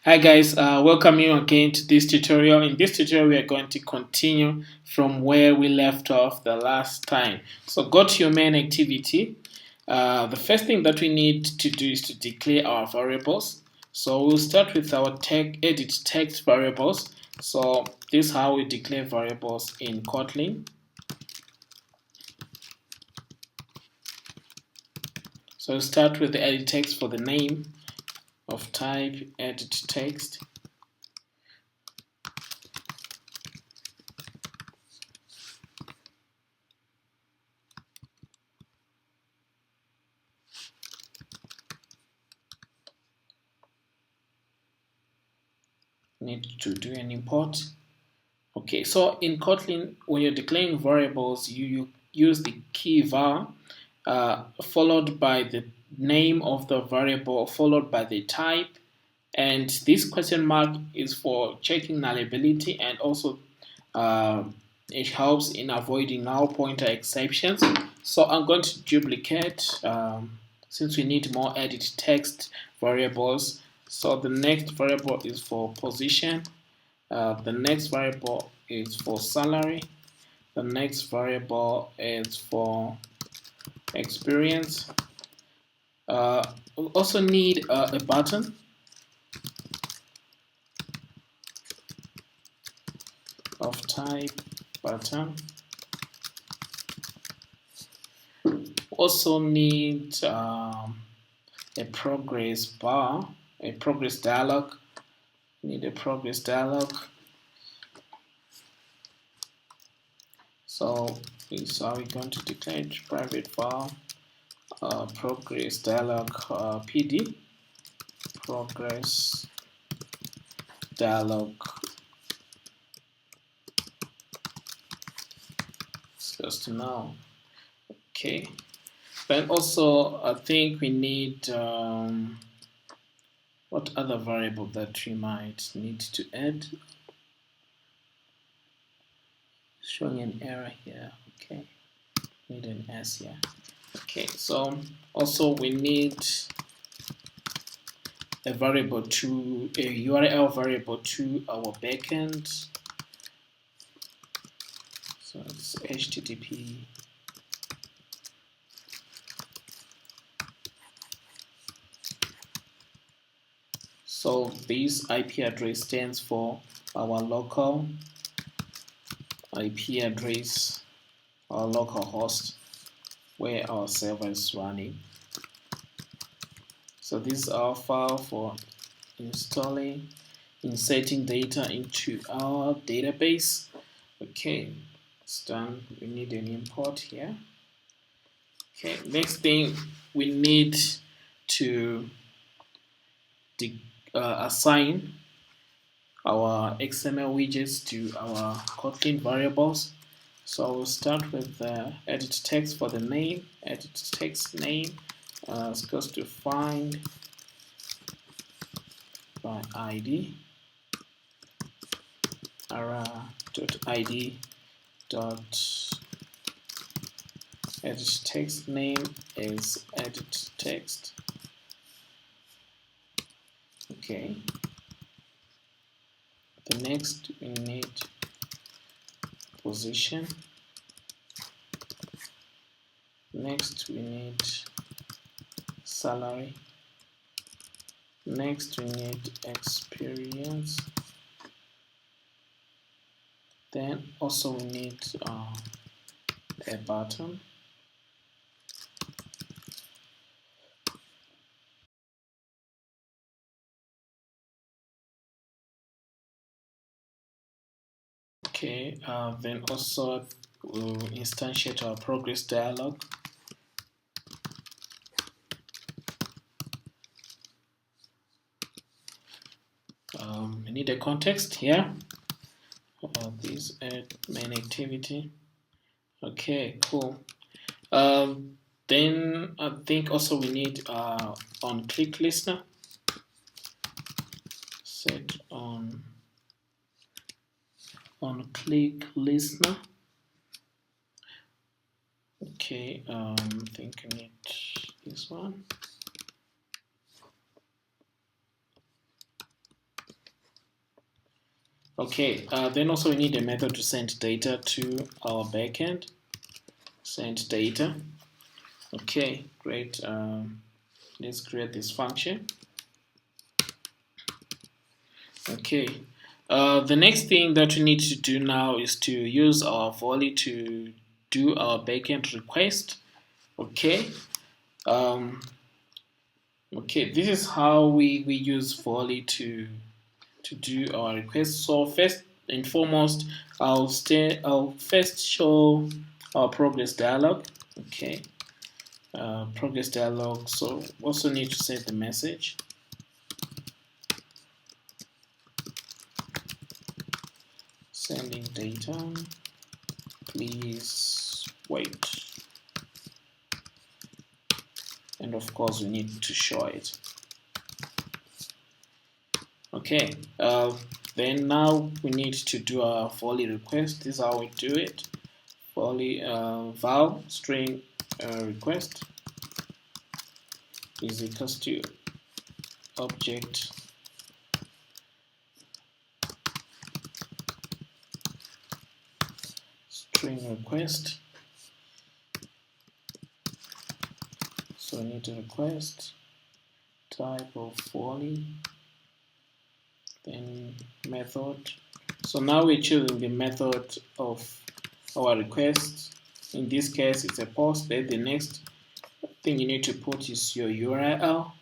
Hi guys, welcome you again to this tutorial. In this tutorial, we are going to continue from where we left off the last time. So go to your main activity. The first thing that we need to do is to declare our variables. So we'll start with our edit text variables. So this is how we declare variables in Kotlin. So we'll start with the edit text for the name of type edit text. Need to do an import. Okay, so in Kotlin, when you're declaring variables, you use the key var followed by the name of the variable, followed by the type, and this question mark is for checking nullability, and also it helps in avoiding null pointer exceptions. So I'm going to duplicate since we need more edit text variables. So the next variable is for position. The next variable is for salary. The next variable is for experience. We also need a button. Of type button. Also need a progress bar, a progress dialog. Need a progress dialog. So this are we going to declare private var progress dialog PD progress dialog. Just now. Okay. Then also I think we need what other variable that we might need to add. Showing an error here. Okay, need an S here. Okay, so also we need a variable to a URL variable to our backend. So it's HTTP. So this IP address stands for our local IP address, our local host where our server is running. So this is our file for inserting data into our database. Okay, it's done. We need an import here. Okay, next thing we need to assign our XML widgets to our Kotlin variables. So we'll start with the edit text for the name. Edit text name is goes to find by ID ara.id dot edit text name is edit text. Okay. The next we need position. Next we need salary. Next we need experience. Then also we need a button. Okay, then also we'll instantiate our progress dialog. We need a context here. This main activity. Okay, cool. Then I think also we need on click listener. Set on click listener. Okay, I think I need this one. Okay, then also we need a method to send data to our backend. Send data. Okay, great. Let's create this function. Okay. The next thing that we need to do now is to use our Volley to do our backend request. Okay. Okay, this is how we use Volley to do our request. So first and foremost, I'll first show our progress dialog. Okay, progress dialog. So also need to set the message. Sending data. Please wait. And of course, we need to show it. Okay, then now we need to do our Volley request. This is how we do it. Volley val string request is equals to object string request. So we need to request type of Volley, then method. So now we're choosing the method of our request. In this case, it's a post. Then the next thing you need to put is your URL.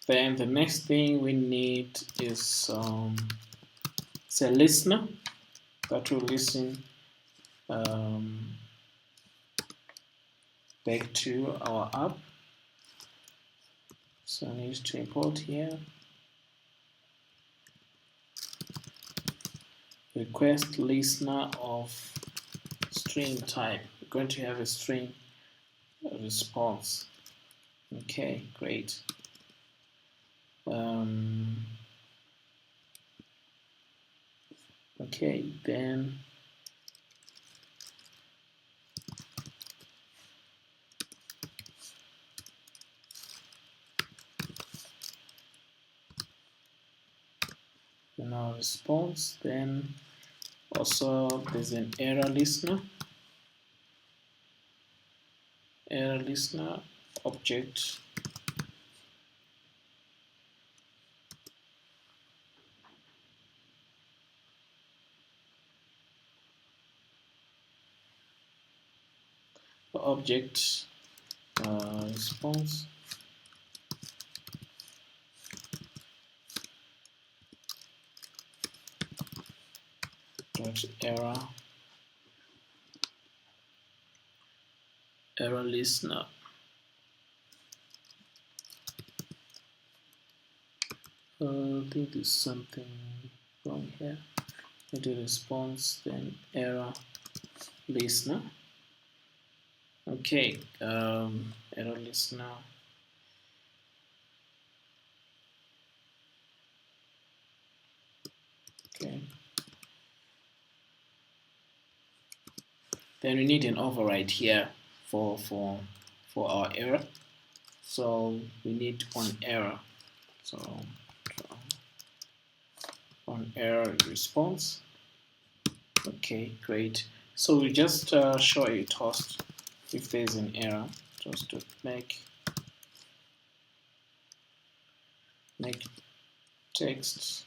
Then the next thing we need is a listener that will listen back to our app. So I need to import here request listener of string type. We're going to have a string response. Okay, great. Okay, then in our response, then also there's an error listener object response dot error listener. I think there's something wrong here. I do response, then error listener. Okay, error listener. Okay. Then we need an override here for our error. So we need one error. So on error response. Okay, great. So we just show a toast if there's an error, just to make text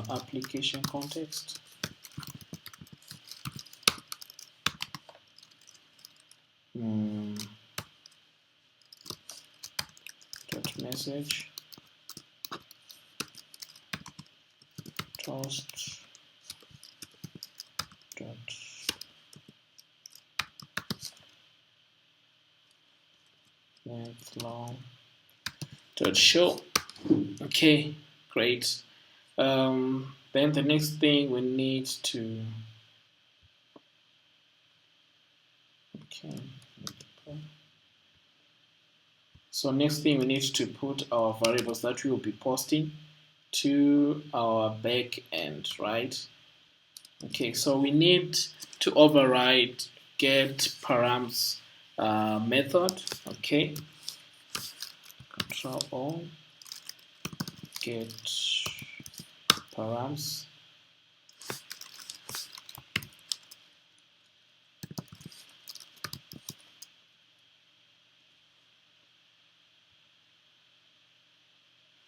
application context. Dot message toast dot length long dot show. Okay, great. Then the next thing we need to So next thing we need to put our variables that we will be posting to our back end, right? Okay, so we need to override get params method. Okay, Control O, get params.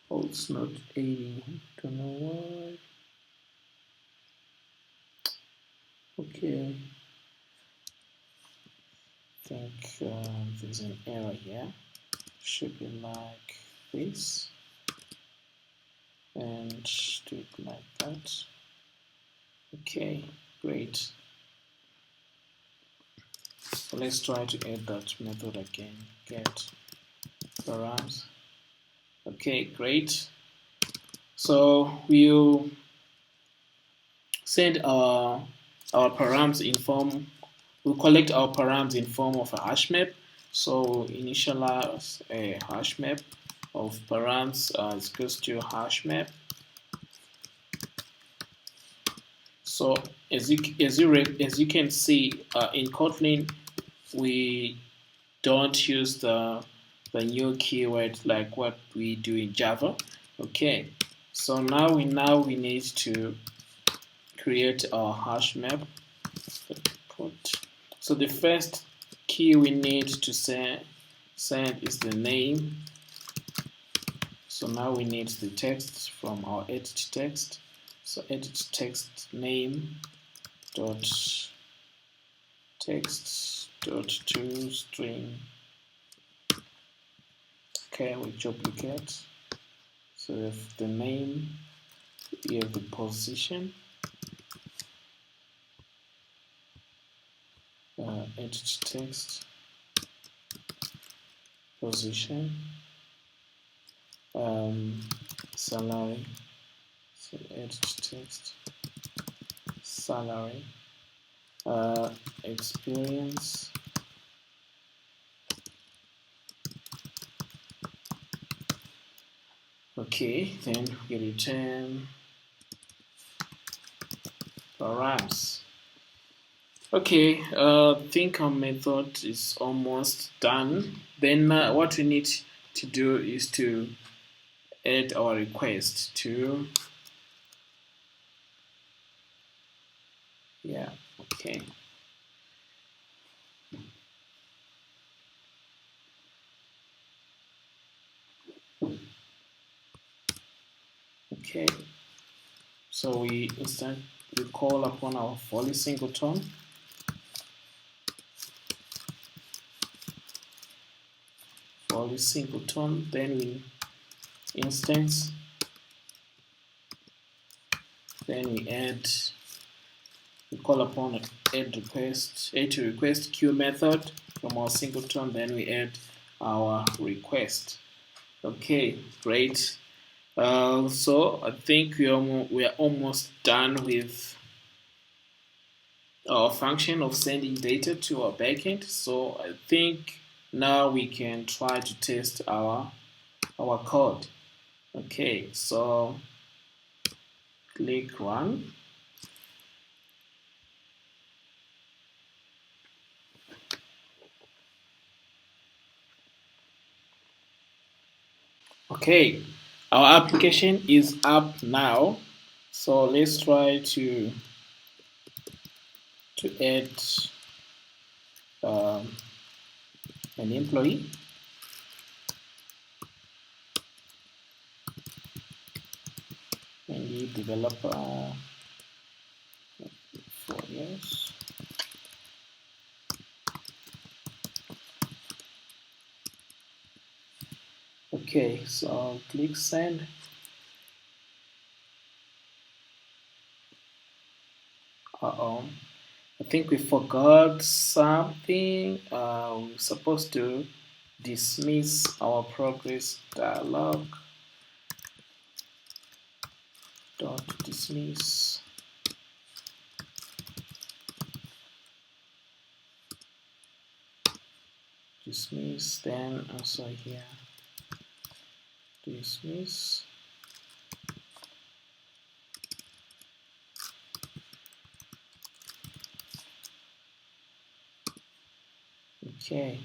Oh, it's not 80. Don't know why. Okay. I think there's an error here. Should be like this. And do it like that. Okay, great. So let's try to add that method again. Get params. Okay, great. So we'll send our params in form. We'll collect our params in form of a hash map. So initialize a hash map of params is equals to hash map. So as you can see in Kotlin, we don't use the new keyword like what we do in Java. Okay, so now we need to create our hash map. So the first key we need to send is the name. So now we need the text from our edit text. So edit text name dot text dot to string. Okay, we duplicate. So we have the name, we have the position, edit text, position, salary, so edit text, salary, experience, okay, then we return params. Okay, I think our method is almost done. Then what we need to do is to add our request to, yeah, okay. Okay, so we call upon our Volley singleton. Volley singleton, then we instance, then we call upon add to request queue method from our singleton, then we add our request. Okay, great. So I think we are almost done with our function of sending data to our backend. So I think now we can try to test our code. Okay, so click run. Okay, our application is up now. So let's try to add an employee. Maybe developer 4 years. Okay, so click send. Uh-oh. I think we forgot something. We're supposed to dismiss our progress dialog. Dot dismiss. Dismiss, then also here. Dismiss. Okay.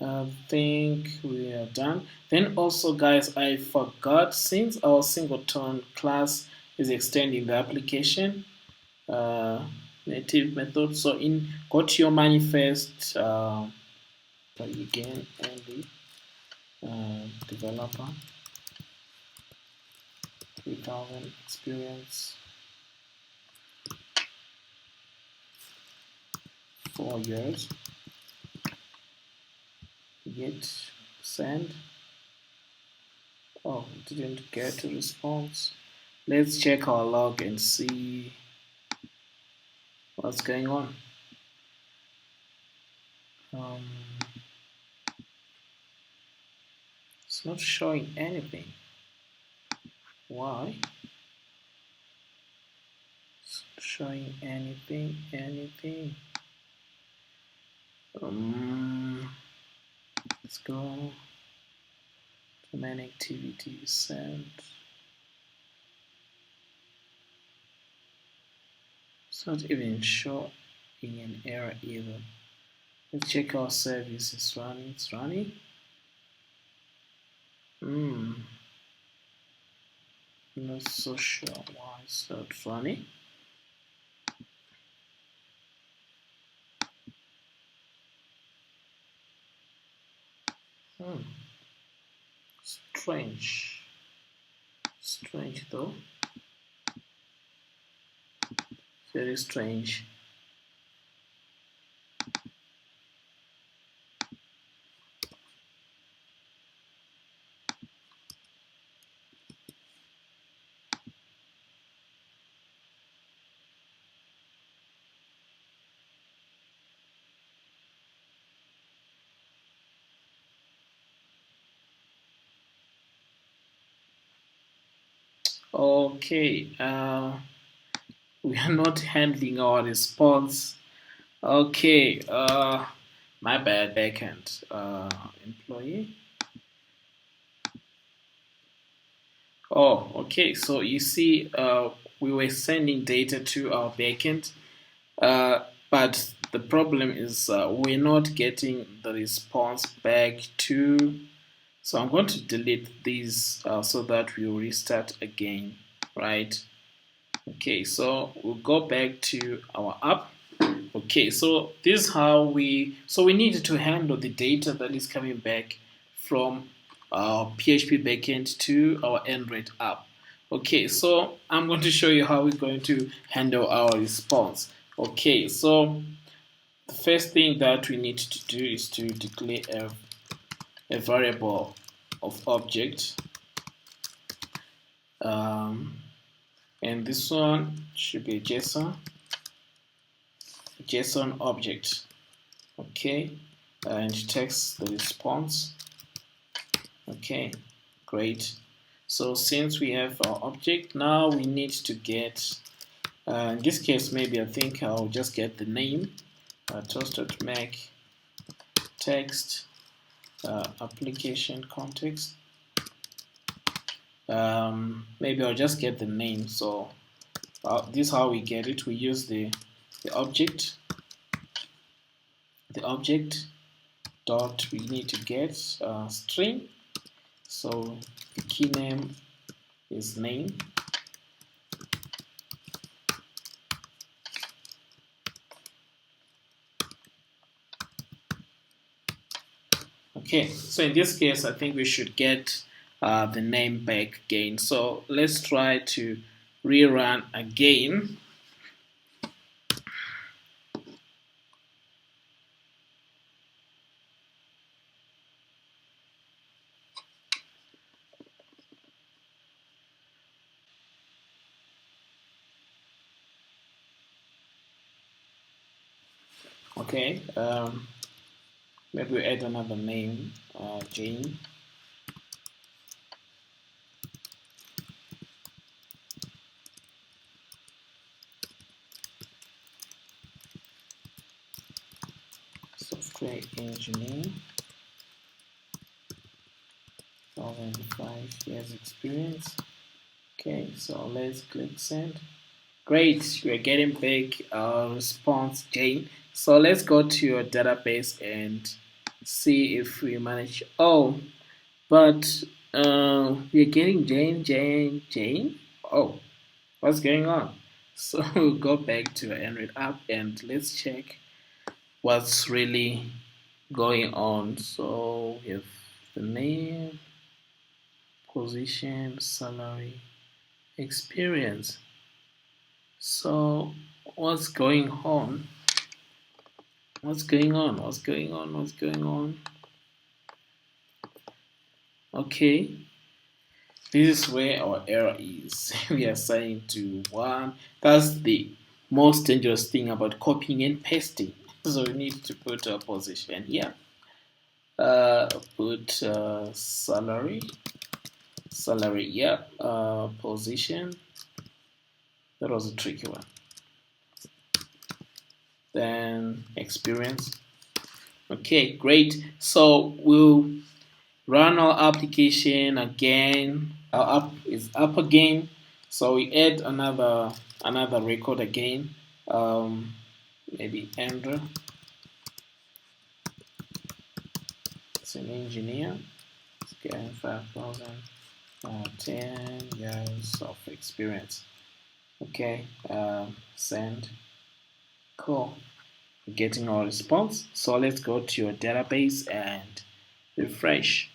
I think we are done. Then also, guys, I forgot, since our singleton class is extending the application native method. So go to your manifest again, and the developer 3000 experience 4 years. Git send. Oh, didn't get a response. Let's check our log and see what's going on. It's not showing anything. Why? It's not showing anything. Let's go to main activities and it's not even showing an error either. Let's check our service. It's running. It's running. Not so sure why it's not running. Strange. Strange though. Very strange. Okay, we are not handling our response. Okay, my bad, backend employee. Oh, okay, so you see, we were sending data to our backend, but the problem is we're not getting the response back to. So I'm going to delete these so that we'll restart again, right? Okay, so we'll go back to our app. Okay, so this is how we need to handle the data that is coming back from our PHP backend to our Android app. Okay, so I'm going to show you how we're going to handle our response. Okay, so the first thing that we need to do is to declare a variable of object, and this one should be a JSON object. Okay, and text the response. Okay, great. So since we have our object, now we need to get, in this case, maybe I think I'll just get the name, toast.make text application context. Maybe I'll just get the name. So this is how we get it. We use the object. The object dot we need to get string. So the key name is name. Okay, so in this case, I think we should get the name back again. So let's try to rerun again. Okay, maybe we add another name, Jane. Software engineer, 5 years experience. Okay, so let's click send. Great, we're getting back our response, Jane. So let's go to your database and See if we manage. Oh, but we're getting Jane. Oh, what's going on? So we'll go back to the Android app and let's check what's really going on. So we have the name, position, salary, experience. So what's going on? What's going on? What's going on? What's going on? Okay, this is where our error is. We are assigning to one. That's the most dangerous thing about copying and pasting. So we need to put a position here. Put salary, yeah. Position. That was a tricky one. Then experience. Okay, great. So we'll run our application again. Our app is up again. So we add another record again. Maybe Andrew. It's an engineer. It's getting 5,000. 10 years of experience. Okay. Send. Cool. We're getting our response. So let's go to your database and refresh.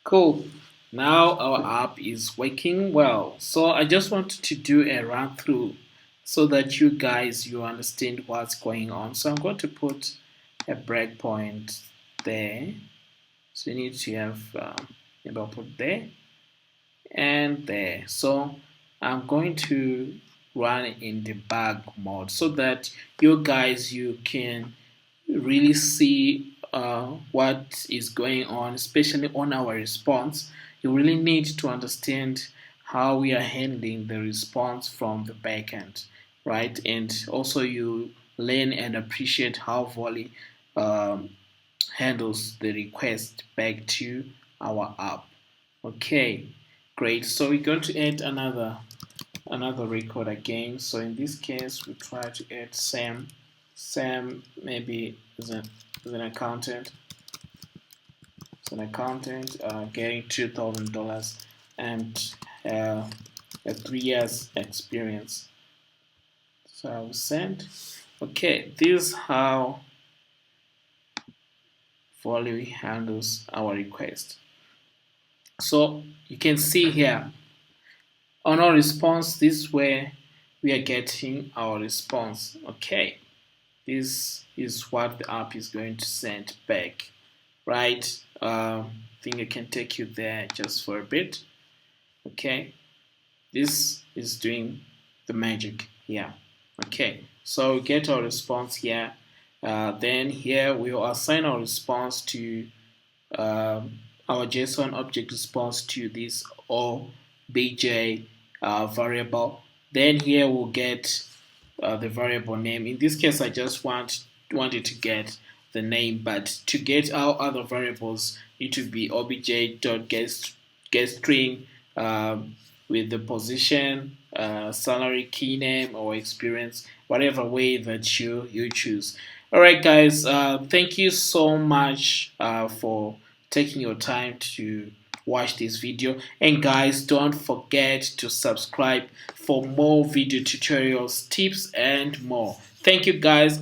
Cool. Now our app is working well. So I just wanted to do a run through so that you understand what's going on. So I'm going to put a breakpoint there. So you need to have maybe I'll put there and there. So I'm going to run in debug mode so that you can really see what is going on, especially on our response. You really need to understand how we are handling the response from the backend, right? And also you learn and appreciate how Volley um, handles the request back to our app. Okay, great. So we're going to add another record again. So in this case, we try to add Sam. Sam maybe is an accountant. Is an accountant getting $2,000 and a 3 years experience. So I will send. Okay, this is how Volley handles our request. So you can see here on our response, this is where we are getting our response. Okay, this is what the app is going to send back, right? I think I can take you there just for a bit. Okay, this is doing the magic here. Okay, so we get our response here. Then here we will assign our response to our JSON object response to this obj variable. Then here we'll get the variable name. In this case, I just wanted to get the name, but to get our other variables, it would be obj.getString with the position, salary, key name, or experience, whatever way that you choose. All right, guys. Thank you so much for taking your time to watch this video, and guys, don't forget to subscribe for more video tutorials, tips, and more. Thank you, guys.